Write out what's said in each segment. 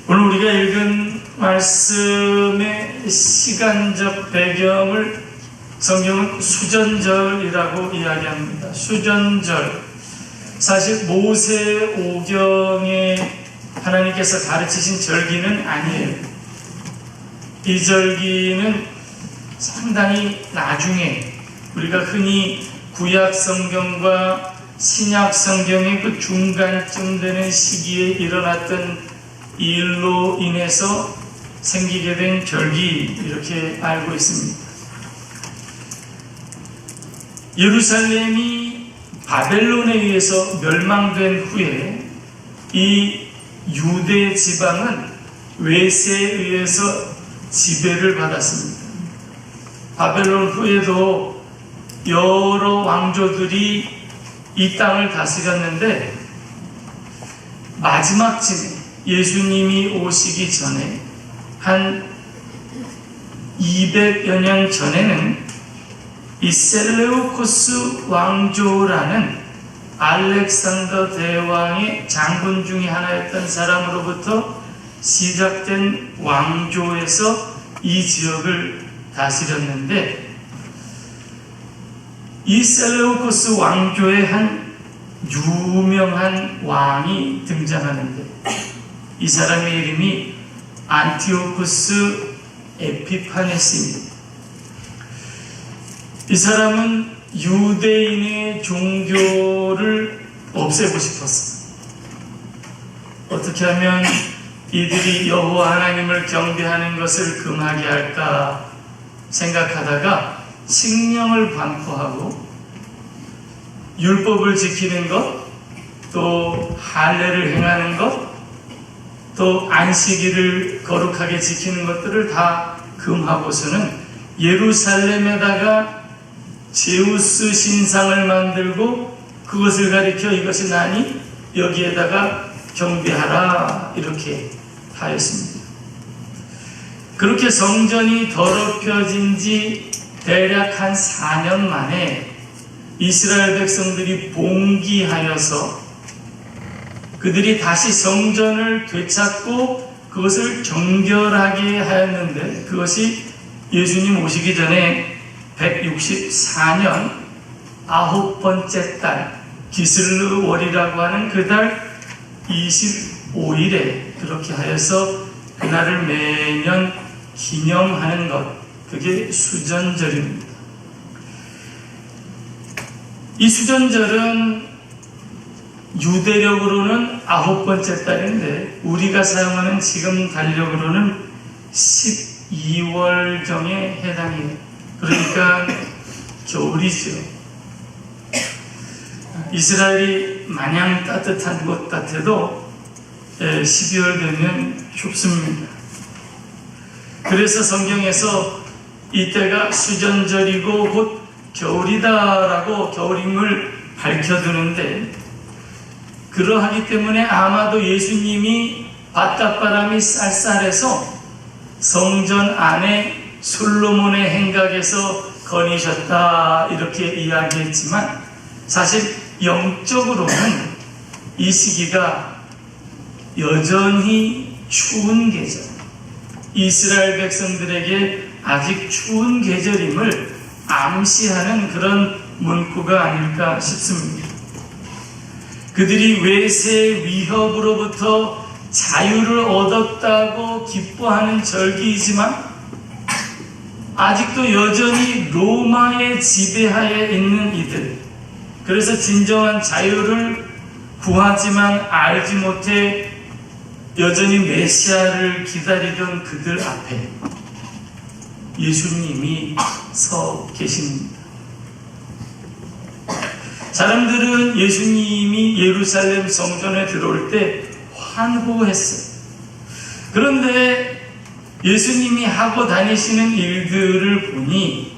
오늘 우리가 읽은 말씀의 시간적 배경을 성경은 수전절이라고 이야기합니다. 수전절. 사실 모세오경에 하나님께서 가르치신 절기는 아니에요. 이 절기는 상당히 나중에 우리가 흔히 구약 성경과 신약 성경의 그 중간쯤 되는 시기에 일어났던 일로 인해서 생기게 된 절기, 이렇게 알고 있습니다. 예루살렘이 바벨론에 의해서 멸망된 후에 이 유대 지방은 외세에 의해서 지배를 받았습니다. 바벨론 후에도 여러 왕조들이 이 땅을 다스렸는데 마지막쯤에 예수님이 오시기 전에 한 200여 년 전에는 이 셀레우코스 왕조라는 알렉산더 대왕의 장군 중에 하나였던 사람으로부터 시작된 왕조에서 이 지역을 다스렸는데, 이 셀레우코스 왕조의 한 유명한 왕이 등장하는데 이 사람의 이름이 안티오쿠스 에피파네스입니다. 이 사람은 유대인의 종교를 없애고 싶었어요. 어떻게 하면 이들이 여호와 하나님을 경배하는 것을 금하게 할까 생각하다가 칙령을 반포하고 율법을 지키는 것, 또 할례를 행하는 것, 또 안식일을 거룩하게 지키는 것들을 다 금하고서는 예루살렘에다가 제우스 신상을 만들고 그것을 가리켜 이것이 나니 여기에다가 경배하라, 이렇게 하였습니다. 그렇게 성전이 더럽혀진 지 대략 한 4년 만에 이스라엘 백성들이 봉기하여서 그들이 다시 성전을 되찾고 그것을 정결하게 하였는데, 그것이 예수님 오시기 전에 164년 9번째 달 기슬르월이라고 하는 그 달 25일에 그렇게 하여서 그날을 매년 기념하는 것, 그게 수전절입니다. 이 수전절은 유대력으로는 9번째 달인데 우리가 사용하는 지금 달력으로는 12월경에 해당해요. 그러니까 겨울이죠. 이스라엘이 마냥 따뜻한 것 같아도 12월 되면 춥습니다. 그래서 성경에서 이때가 수전절이고 곧 겨울이다라고 겨울임을 밝혀두는데, 그러하기 때문에 아마도 예수님이 바깥바람이 쌀쌀해서 성전 안에 솔로몬의 행각에서 거니셨다, 이렇게 이야기했지만 사실 영적으로는 이 시기가 여전히 추운 계절, 이스라엘 백성들에게 아직 추운 계절임을 암시하는 그런 문구가 아닐까 싶습니다. 그들이 외세의 위협으로부터 자유를 얻었다고 기뻐하는 절기이지만 아직도 여전히 로마의 지배하에 있는 이들, 그래서 진정한 자유를 구하지만 알지 못해 여전히 메시아를 기다리던 그들 앞에 예수님이 서 계십니다. 사람들은 예수님이 예루살렘 성전에 들어올 때 환호했어요. 그런데 예수님이 하고 다니시는 일들을 보니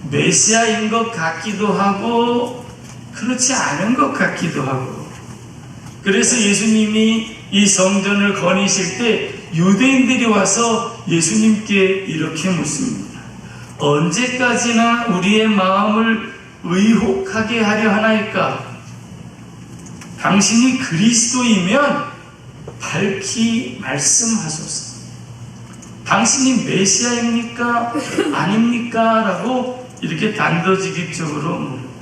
메시아인 것 같기도 하고 그렇지 않은 것 같기도 하고, 그래서 예수님이 이 성전을 거니실 때 유대인들이 와서 예수님께 이렇게 묻습니다. 언제까지나 우리의 마음을 의혹하게 하려 하나이까? 당신이 그리스도이면 밝히 말씀하소서. 당신이 메시아입니까? 아닙니까? 라고 이렇게 단도직입적으로 물어요.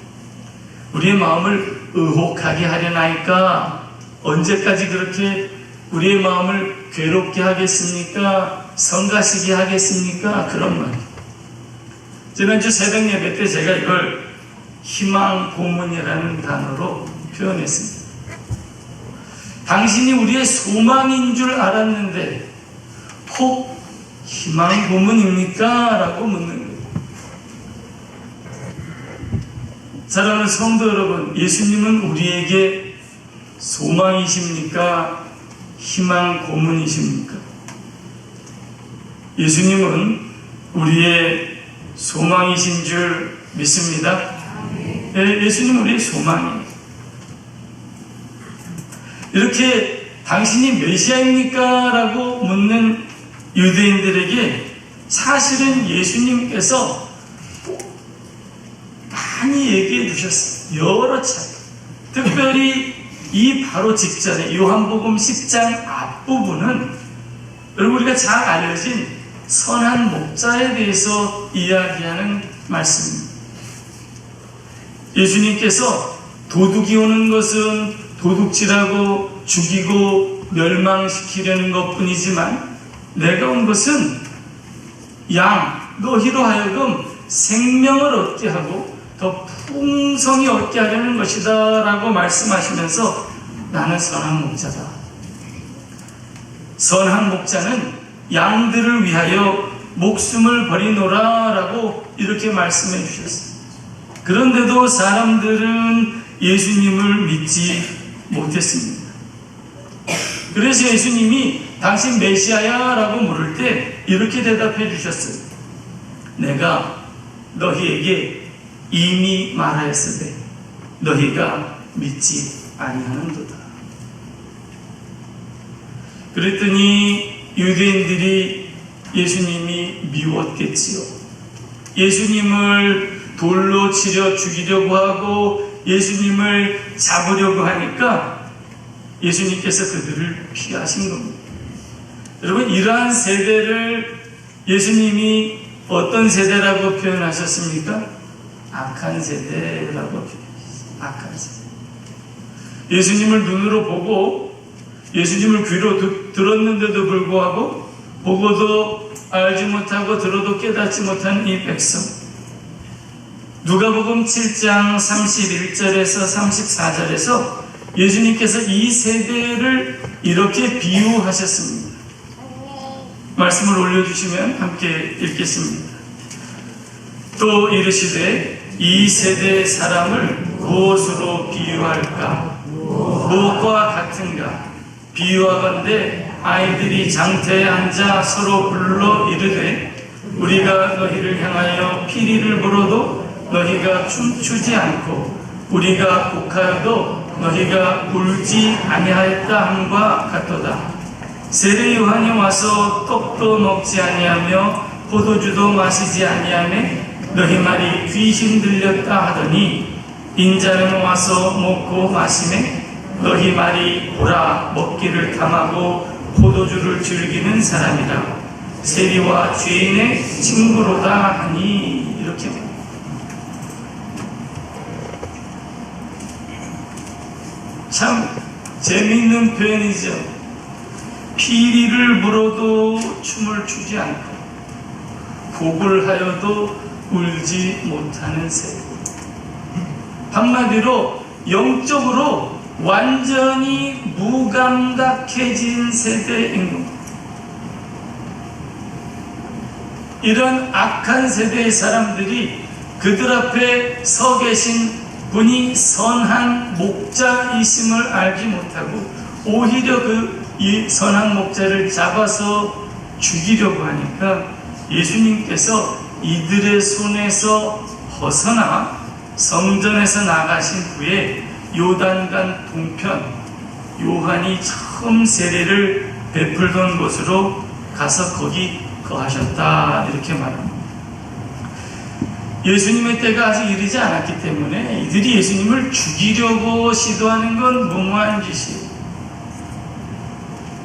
우리의 마음을 의혹하게 하려나이까? 언제까지 그렇게 우리의 마음을 괴롭게 하겠습니까? 성가시게 하겠습니까? 그런 말이에요. 지난주 새벽 예배 때 제가 이걸 희망 고문이라는 단어로 표현했습니다. 당신이 우리의 소망인 줄 알았는데 혹 희망 고문입니까? 라고 묻는 거예요. 사랑하는 성도 여러분, 예수님은 우리에게 소망이십니까? 희망 고문이십니까? 예수님은 우리의 소망이신 줄 믿습니다. 예수님은 우리의 소망이에요. 이렇게 당신이 메시아입니까? 라고 묻는 유대인들에게 사실은 예수님께서 많이 얘기해 주셨어요. 여러 차례. 특별히 이 바로 직전에 요한복음 10장 앞부분은 여러분 우리가 잘 알려진 선한 목자에 대해서 이야기하는 말씀입니다. 예수님께서 도둑이 오는 것은 도둑질하고 죽이고 멸망시키려는 것뿐이지만 내가 온 것은 너희로 하여금 생명을 얻게 하고 더 풍성히 얻게 하려는 것이다 라고 말씀하시면서 나는 선한 목자다. 선한 목자는 양들을 위하여 목숨을 버리노라 라고 이렇게 말씀해 주셨어요. 그런데도 사람들은 예수님을 믿지 못했습니다. 그래서 예수님이 당신 메시아야? 라고 물을 때 이렇게 대답해 주셨어요. 내가 너희에게 이미 말하였으되 너희가 믿지 아니하는도다. 그랬더니 유대인들이 예수님이 미웠겠지요. 예수님을 돌로 치려 죽이려고 하고 예수님을 잡으려고 하니까 예수님께서 그들을 피하신 겁니다. 여러분, 이러한 세대를 예수님이 어떤 세대라고 표현하셨습니까? 악한 세대라고 표현하셨어요. 악한 세대. 예수님을 눈으로 보고 예수님을 귀로 들었는데도 불구하고 보고도 알지 못하고 들어도 깨닫지 못한 이 백성. 누가복음 7장 31절에서 34절에서 예수님께서 이 세대를 이렇게 비유하셨습니다. 말씀을 올려주시면 함께 읽겠습니다. 또 이르시되 이 세대의 사람을 무엇으로 비유할까? 무엇과 같은가? 비유하건대 아이들이 장터에 앉아 서로 불러 이르되 우리가 너희를 향하여 피리를 불어도 너희가 춤추지 않고 우리가 곡하여도 너희가 울지 아니하였다 함과 같도다. 세례 요한이 와서 떡도 먹지 아니하며 포도주도 마시지 아니하며 너희 말이 귀신 들렸다 하더니 인자는 와서 먹고 마시매 너희 말이 보라 먹기를 탐하고 포도주를 즐기는 사람이라 세리와 죄인의 친구로다 하니. 이렇게 참 재미있는 표현이죠. 피리를 불어도 춤을 추지 않고 곡을 하여도 울지 못하는 세대. 한마디로 영적으로 완전히 무감각해진 세대인 겁니다. 이런 악한 세대의 사람들이 그들 앞에 서 계신 분이 선한 목자이심을 알지 못하고 오히려 이 선한 목자를 잡아서 죽이려고 하니까 예수님께서 이들의 손에서 벗어나 성전에서 나가신 후에 요단강 동편 요한이 처음 세례를 베풀던 곳으로 가서 거기 거하셨다 이렇게 말합니다. 예수님의 때가 아직 이르지 않았기 때문에 이들이 예수님을 죽이려고 시도하는 건 무모한 짓이에요.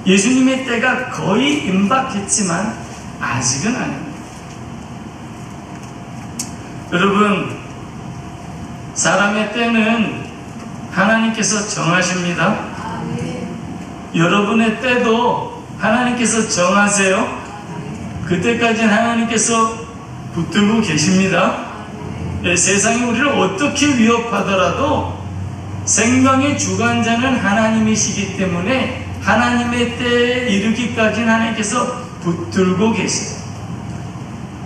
예수님의 때가 거의 임박했지만 아직은 아닙니다. 여러분, 사람의 때는 하나님께서 정하십니다. 여러분의 때도 하나님께서 정하세요. 그때까지는 하나님께서 붙들고 계십니다. 세상이 우리를 어떻게 위협하더라도 생명의 주관자는 하나님이시기 때문에 하나님의 때에 이르기까지는 하나님께서 붙들고 계세요.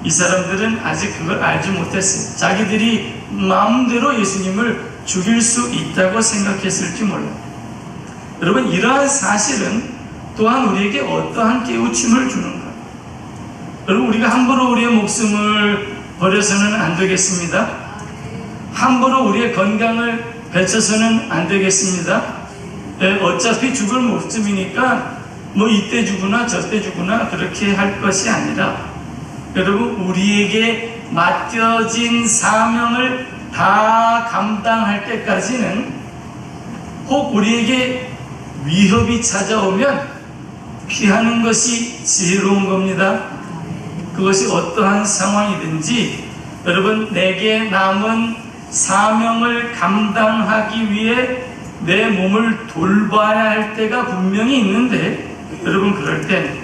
이 사람들은 아직 그걸 알지 못했어요. 자기들이 마음대로 예수님을 죽일 수 있다고 생각했을지 몰라요. 여러분, 이러한 사실은 또한 우리에게 어떠한 깨우침을 주는가? 여러분, 우리가 함부로 우리의 목숨을 버려서는 안 되겠습니다. 함부로 우리의 건강을 베쳐서는 안 되겠습니다. 어차피 죽을 목숨이니까 뭐 이때 죽으나 저때 죽으나 그렇게 할 것이 아니라, 여러분, 우리에게 맡겨진 사명을 다 감당할 때까지는 혹 우리에게 위협이 찾아오면 피하는 것이 지혜로운 겁니다. 그것이 어떠한 상황이든지 여러분, 내게 남은 사명을 감당하기 위해 내 몸을 돌봐야 할 때가 분명히 있는데, 여러분, 그럴 땐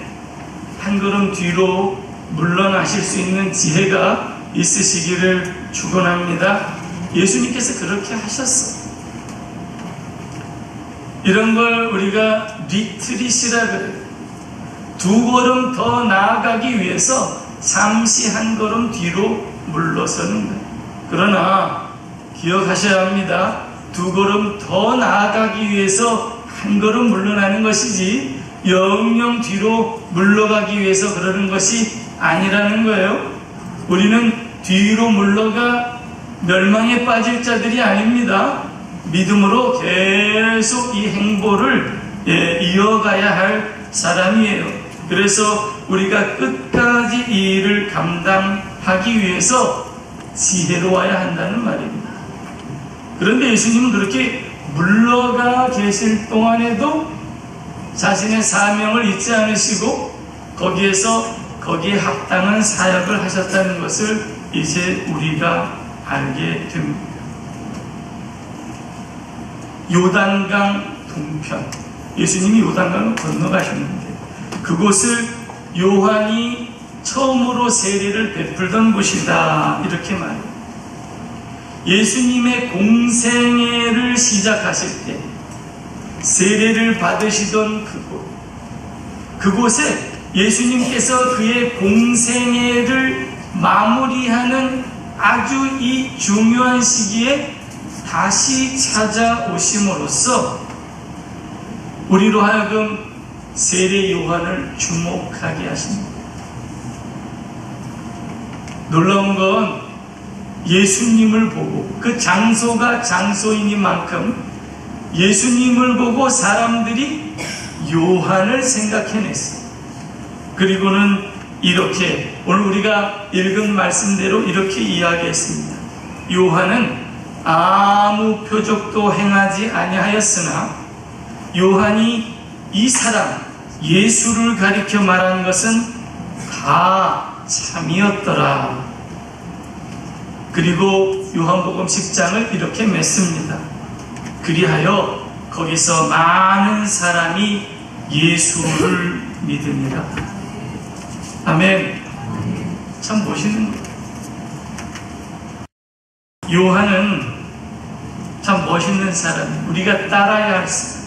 한 걸음 뒤로 물러나실 수 있는 지혜가 있으시기를 축원합니다. 예수님께서 그렇게 하셨어. 이런 걸 우리가 리트릿이라 그래요. 두 걸음 더 나아가기 위해서 잠시 한 걸음 뒤로 물러서는 거예요. 그러나 기억하셔야 합니다. 두 걸음 더 나아가기 위해서 한 걸음 물러나는 것이지 영영 뒤로 물러가기 위해서 그러는 것이 아니라는 거예요. 우리는 뒤로 물러가 멸망에 빠질 자들이 아닙니다. 믿음으로 계속 이 행보를 이어가야 할 사람이에요. 그래서 우리가 끝까지 이 일을 감당하기 위해서 지혜로워야 한다는 말입니다. 그런데 예수님은 그렇게 물러가 계실 동안에도 자신의 사명을 잊지 않으시고 거기에 합당한 사역을 하셨다는 것을 이제 우리가 알게 됩니다. 요단강 동편, 예수님이 요단강을 건너가셨는데 그곳을 요한이 처음으로 세례를 베풀던 곳이다, 이렇게 말해요. 예수님의 공생애를 시작하실 때 세례를 받으시던 그곳에 예수님께서 그의 공생애를 마무리하는 아주 이 중요한 시기에 다시 찾아오심으로써 우리로 하여금 세례 요한을 주목하게 하십니다. 놀라운 건 예수님을 보고, 그 장소가 장소이니만큼 예수님을 보고 사람들이 요한을 생각해냈어요. 그리고는 이렇게 오늘 우리가 읽은 말씀대로 이렇게 이야기했습니다. 요한은 아무 표적도 행하지 아니하였으나 요한이 이 사람 예수를 가리켜 말한 것은 다 참이었더라. 그리고 요한복음 10장을 이렇게 맺습니다. 그리하여 거기서 많은 사람이 예수를 믿으니라. 아멘. 참 멋있는 거예요. 요한은 참 멋있는 사람이에요. 우리가 따라야 할 사람.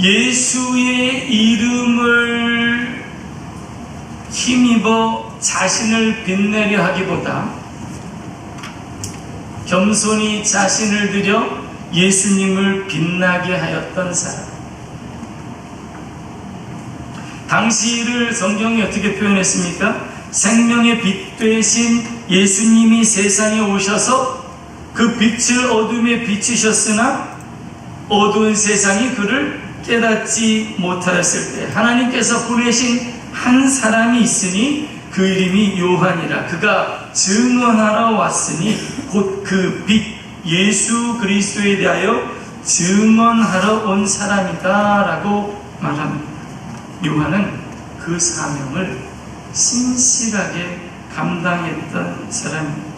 예수의 이름을 힘입어 자신을 빛내려 하기보다 겸손히 자신을 들여 예수님을 빛나게 하였던 사람. 당시를 성경이 어떻게 표현했습니까? 생명의 빛 되신 예수님이 세상에 오셔서 그 빛을 어둠에 비추셨으나 어두운 세상이 그를 깨닫지 못하였을 때 하나님께서 보내신 한 사람이 있으니 그 이름이 요한이라. 그가 증언하러 왔으니 곧 그 빛 예수 그리스도에 대하여 증언하러 온 사람이다 라고 말합니다. 그 사명을 신실하게 감당했던 사람입니다.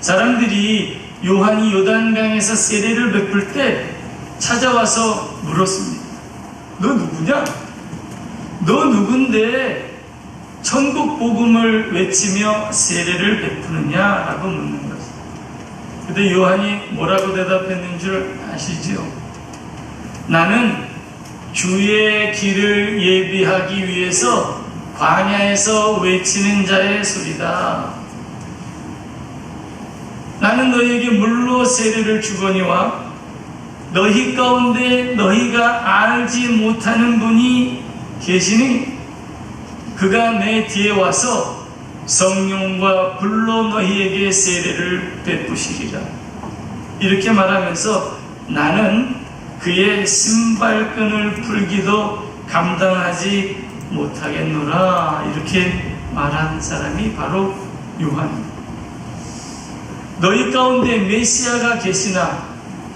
사람들이 요한이 요단강에서 세례를 베풀 때 찾아와서 물었습니다. 너 누구냐? 너 누군데 천국 복음을 외치며 세례를 베푸느냐라고 묻는 거죠. 근데 요한이 뭐라고 대답했는 줄 아시죠? 나는 주의 길을 예비하기 위해서 광야에서 외치는 자의 소리다. 나는 너희에게 물로 세례를 주거니와 너희 가운데 너희가 알지 못하는 분이 계시니 그가 내 뒤에 와서 성령과 불로 너희에게 세례를 베푸시리라. 이렇게 말하면서 나는 그의 신발끈을 풀기도 감당하지 못하겠노라. 이렇게 말한 사람이 바로 요한입니다. 너희 가운데 메시아가 계시나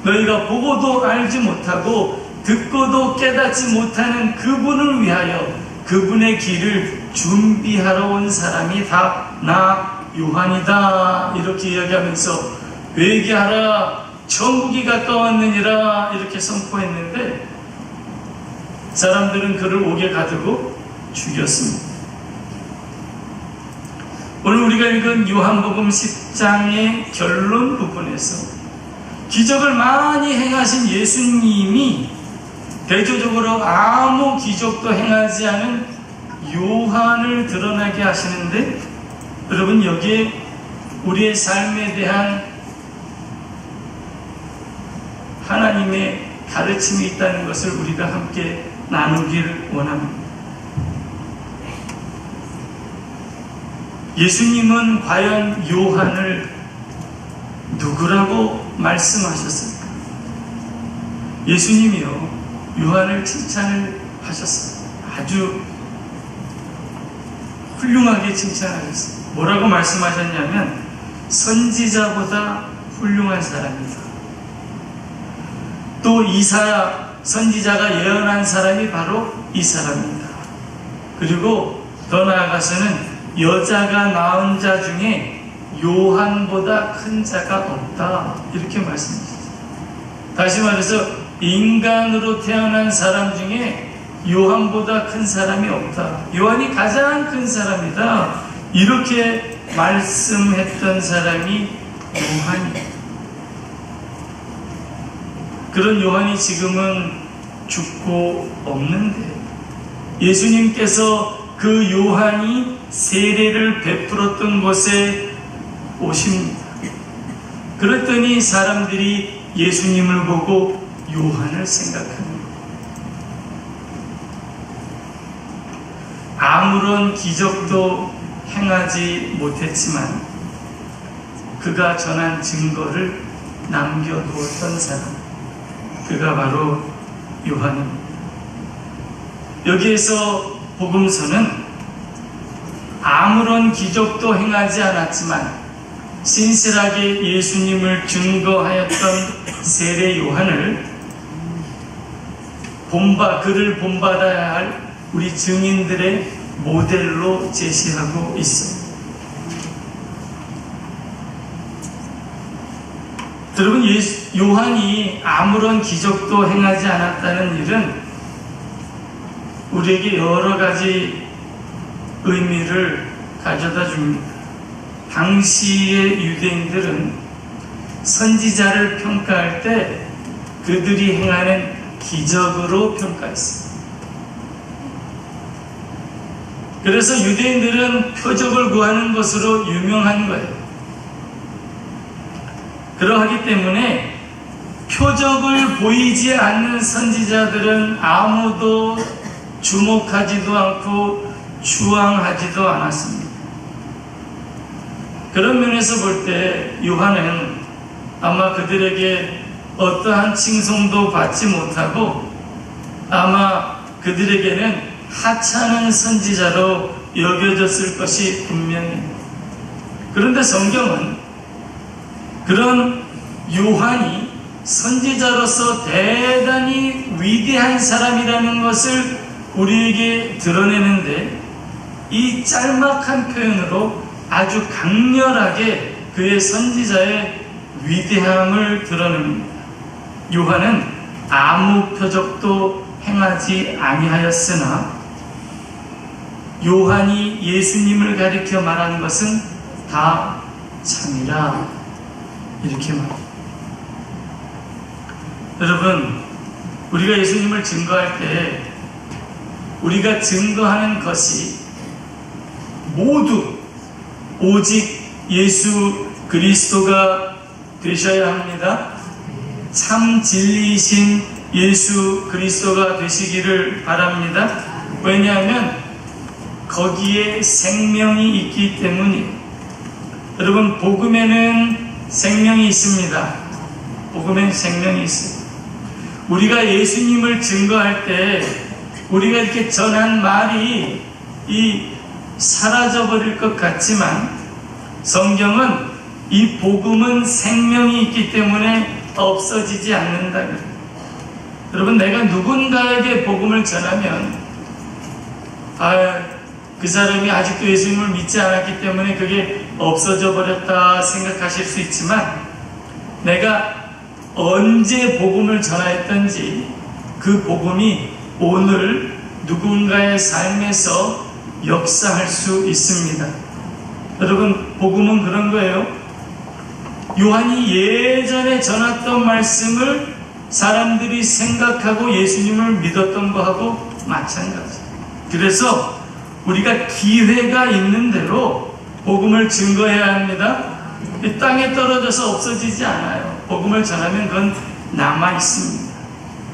너희가 보고도 알지 못하고 듣고도 깨닫지 못하는 그분을 위하여 그분의 길을 준비하러 온 사람이 다 나 요한이다. 이렇게 이야기하면서 회개하라, 천국이 가까웠느니라 이렇게 선포했는데 사람들은 그를 옥에 가두고 죽였습니다. 오늘 우리가 읽은 요한복음 10장의 결론 부분에서 기적을 많이 행하신 예수님이 대조적으로 아무 기적도 행하지 않은 요한을 드러나게 하시는데, 여러분 여기에 우리의 삶에 대한 하나님의 가르침이 있다는 것을 우리가 함께 나누길 원합니다. 예수님은 과연 요한을 누구라고 말씀하셨을까? 예수님이요, 요한을 칭찬을 하셨어요. 아주 훌륭하게 칭찬하셨어요. 뭐라고 말씀하셨냐면 선지자보다 훌륭한 사람이다. 또 이사야 선지자가 예언한 사람이 바로 이 사람입니다. 그리고 더 나아가서는 여자가 낳은 자 중에 요한보다 큰 자가 없다. 이렇게 말씀하셨어요. 다시 말해서 인간으로 태어난 사람 중에 요한보다 큰 사람이 없다. 요한이 가장 큰 사람이다. 이렇게 말씀했던 사람이 요한이다. 그런 요한이 지금은 죽고 없는데 예수님께서 그 요한이 세례를 베풀었던 곳에 오십니다. 그랬더니 사람들이 예수님을 보고 요한을 생각합니다. 아무런 기적도 행하지 못했지만 그가 전한 증거를 남겨두었던 사람, 그가 바로 요한입니다. 여기에서 복음서는 아무런 기적도 행하지 않았지만 신실하게 예수님을 증거하였던 세례 요한을 그를 본받아야 할 우리 증인들의 모델로 제시하고 있습니다. 여러분, 요한이 아무런 기적도 행하지 않았다는 일은 우리에게 여러 가지 의미를 가져다 줍니다. 당시의 유대인들은 선지자를 평가할 때 그들이 행하는 기적으로 평가했습니다. 그래서 유대인들은 표적을 구하는 것으로 유명한 거예요. 그러하기 때문에 표적을 보이지 않는 선지자들은 아무도 주목하지도 않고 추앙하지도 않았습니다. 그런 면에서 볼 때 요한은 아마 그들에게 어떠한 칭송도 받지 못하고 아마 그들에게는 하찮은 선지자로 여겨졌을 것이 분명해요. 그런데 성경은 그런 요한이 선지자로서 대단히 위대한 사람이라는 것을 우리에게 드러내는데 이 짤막한 표현으로 아주 강렬하게 그의 선지자의 위대함을 드러냅니다. 요한은 아무 표적도 행하지 아니하였으나 요한이 예수님을 가리켜 말하는 것은 다 참이라, 이렇게 말합니다. 여러분, 우리가 예수님을 증거할 때 우리가 증거하는 것이 모두 오직 예수 그리스도가 되셔야 합니다. 참 진리이신 예수 그리스도가 되시기를 바랍니다. 왜냐하면 거기에 생명이 있기 때문이에요. 여러분, 복음에는 생명이 있습니다. 복음엔 생명이 있어요. 우리가 예수님을 증거할 때 우리가 이렇게 전한 말이 사라져버릴 것 같지만 성경은 이 복음은 생명이 있기 때문에 없어지지 않는다. 여러분, 내가 누군가에게 복음을 전하면 그 사람이 아직도 예수님을 믿지 않았기 때문에 그게 없어져 버렸다 생각하실 수 있지만, 내가 언제 복음을 전하였던지 그 복음이 오늘 누군가의 삶에서 역사할 수 있습니다. 여러분, 복음은 그런 거예요. 요한이 예전에 전했던 말씀을 사람들이 생각하고 예수님을 믿었던 거하고 마찬가지예요. 그래서 우리가 기회가 있는 대로 복음을 증거해야 합니다. 이 땅에 떨어져서 없어지지 않아요. 복음을 전하면 그건 남아있습니다.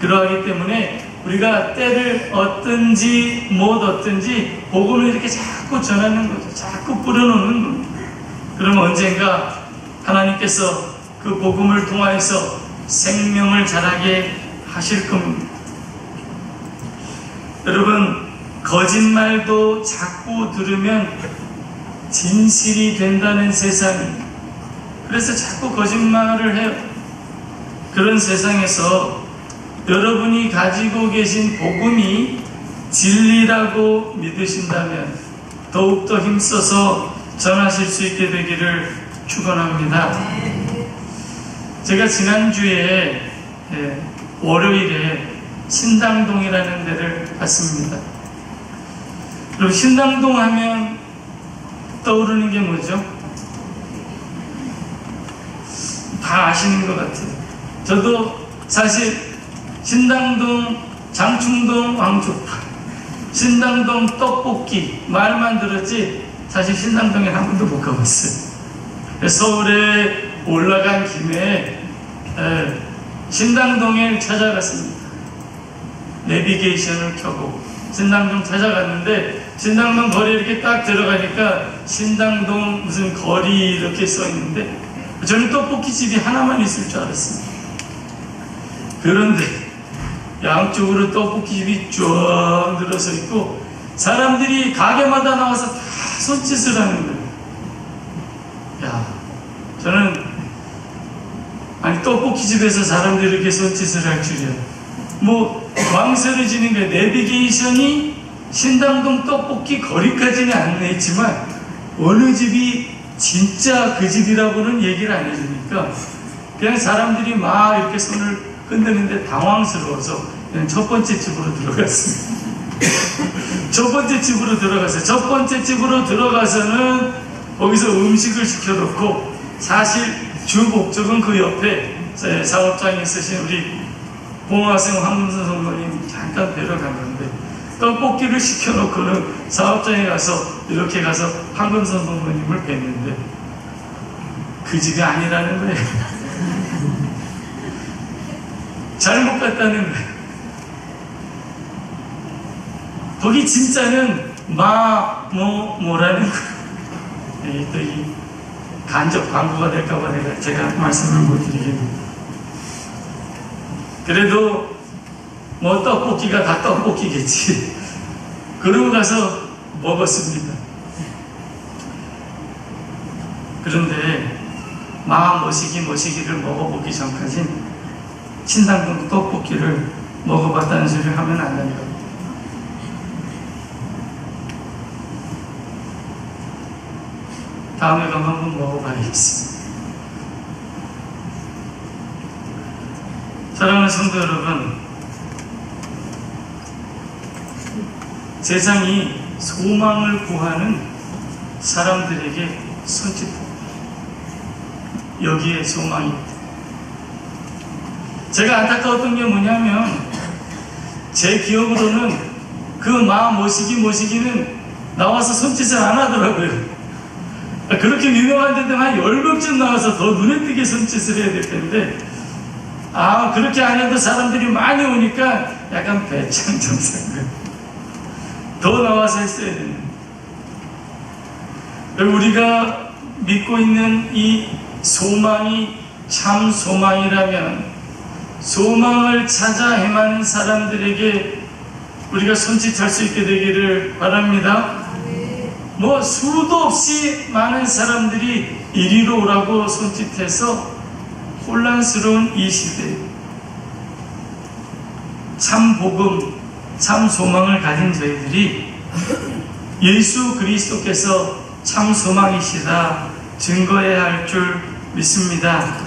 그러하기 때문에 우리가 때를 얻든지 못 얻든지 복음을 이렇게 자꾸 전하는 거죠. 자꾸 뿌려놓는 겁니다. 그럼 언젠가 하나님께서 그 복음을 통하여서 생명을 자라게 하실 겁니다. 여러분, 거짓말도 자꾸 들으면 진실이 된다는 세상이, 그래서 자꾸 거짓말을 해요. 그런 세상에서 여러분이 가지고 계신 복음이 진리라고 믿으신다면 더욱더 힘써서 전하실 수 있게 되기를 축원합니다. 제가 지난주에 월요일에 신당동이라는 데를 갔습니다. 그리고 신당동 하면 떠오르는 게 뭐죠? 다 아시는 것 같아요. 저도 사실 신당동, 장충동, 왕족파, 신당동 떡볶이 말만 들었지 사실 신당동에 한 번도 못 가봤어요. 서울에 올라간 김에 신당동에 찾아갔습니다. 내비게이션을 켜고 신당동 찾아갔는데, 신당동 거리 이렇게 딱 들어가니까 신당동 무슨 거리 이렇게 써 있는데 저는 떡볶이집이 하나만 있을 줄 알았습니다. 그런데 양쪽으로 떡볶이집이 쫙 늘어서 있고 사람들이 가게마다 나와서 다 손짓을 하는 거예요. 야, 저는 떡볶이집에서 사람들이 이렇게 손짓을 할 줄이야. 망설여지는 거예요. 내비게이션이 신당동 떡볶이 거리까지는 안내했지만 어느 집이 진짜 그 집이라고는 얘기를 안 해주니까 그냥 사람들이 막 이렇게 손을 흔드는데 당황스러워서 그냥 첫 번째 집으로 들어갔습니다. 첫 번째 집으로 들어갔어요. 첫 번째 집으로 들어가서는 거기서 음식을 시켜놓고, 사실 주 목적은 그 옆에 사업장에 있으신 우리 봉화생 황금선 성도님 잠깐 뵈러 갔는데 떡볶이를 시켜놓고는 사업장에 가서 이렇게 가서 황금선 성도님을 뵀는데 그 집이 아니라는 거예요. 잘못 갔다는 거예요. 거기 진짜는 뭐라는 거예요. 또 이 간접 광고가 될까봐 제가 말씀을 못 드리겠네요. 그래도 떡볶이가 다 떡볶이겠지. 그러고 가서 먹었습니다. 그런데 머시기를 먹어보기 전까진 신당동 떡볶이를 먹어봤다는 소리를 하면 안 됩니다. 다음에 가면 한번 먹어봐야겠습니다. 사랑하는 성도 여러분, 세상이 소망을 구하는 사람들에게 손짓합니다. 여기에 소망이 있다. 제가 안타까웠던 게 뭐냐면, 제 기억으로는 그 마음 모시기는 나와서 손짓을 안 하더라고요. 그렇게 유명한 데는 한 10명쯤 나와서 더 눈에 띄게 손짓을 해야 될 텐데, 그렇게 안 해도 사람들이 많이 오니까 약간 배짱정상근 더 나와서 했어야 되는. 우리가 믿고 있는 이 소망이 참 소망이라면, 소망을 찾아 헤매는 사람들에게 우리가 손짓할 수 있게 되기를 바랍니다. 수도 없이 많은 사람들이 이리로 오라고 손짓해서 혼란스러운 이 시대, 참 복음, 참 소망을 가진 저희들이 예수 그리스도께서 참 소망이시다 증거해야 할 줄 믿습니다.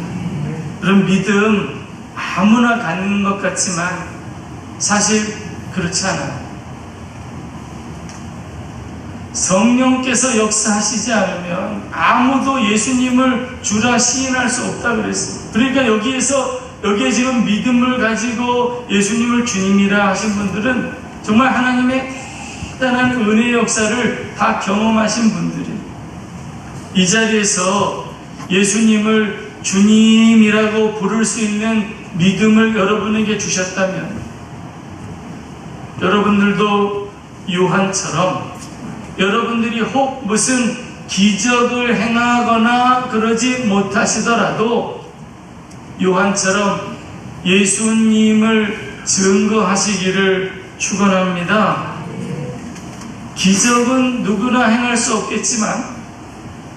그런 믿음 아무나 갖는 것 같지만 사실 그렇지 않아요. 성령께서 역사하시지 않으면 아무도 예수님을 주라 시인할 수 없다 그랬어요. 그러니까 여기에 지금 믿음을 가지고 예수님을 주님이라 하신 분들은 정말 하나님의 대단한 은혜의 역사를 다 경험하신 분들이에요. 이 자리에서 예수님을 주님이라고 부를 수 있는 믿음을 여러분에게 주셨다면, 여러분들도 요한처럼 여러분들이 혹 무슨 기적을 행하거나 그러지 못하시더라도 요한처럼 예수님을 증거하시기를 축원합니다. 기적은 누구나 행할 수 없겠지만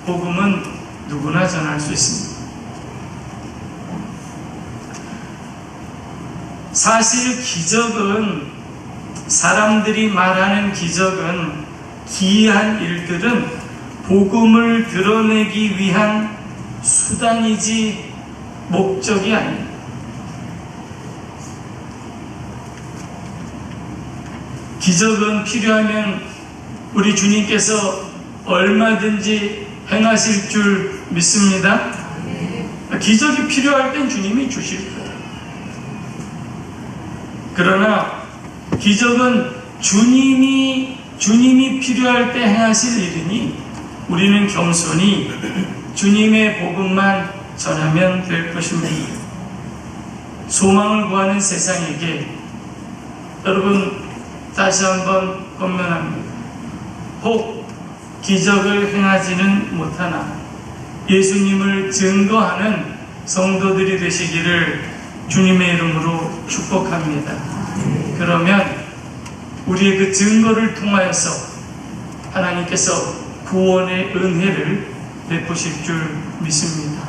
복음은 누구나 전할 수 있습니다. 사실 기적은, 사람들이 말하는 기적은, 기이한 일들은 복음을 드러내기 위한 수단이지 목적이 아닙니다. 기적은 필요하면 우리 주님께서 얼마든지 행하실 줄 믿습니다. 기적이 필요할 땐 주님이 주실 거예요. 그러나 기적은 주님이 필요할 때 행하실 일이니 우리는 겸손히 주님의 복음만 전하면 될 것입니다. 소망을 구하는 세상에게 여러분 다시 한번 권면합니다. 혹 기적을 행하지는 못하나 예수님을 증거하는 성도들이 되시기를 주님의 이름으로 축복합니다. 그러면 우리의 그 증거를 통하여서 하나님께서 구원의 은혜를 베푸실 줄 믿습니다.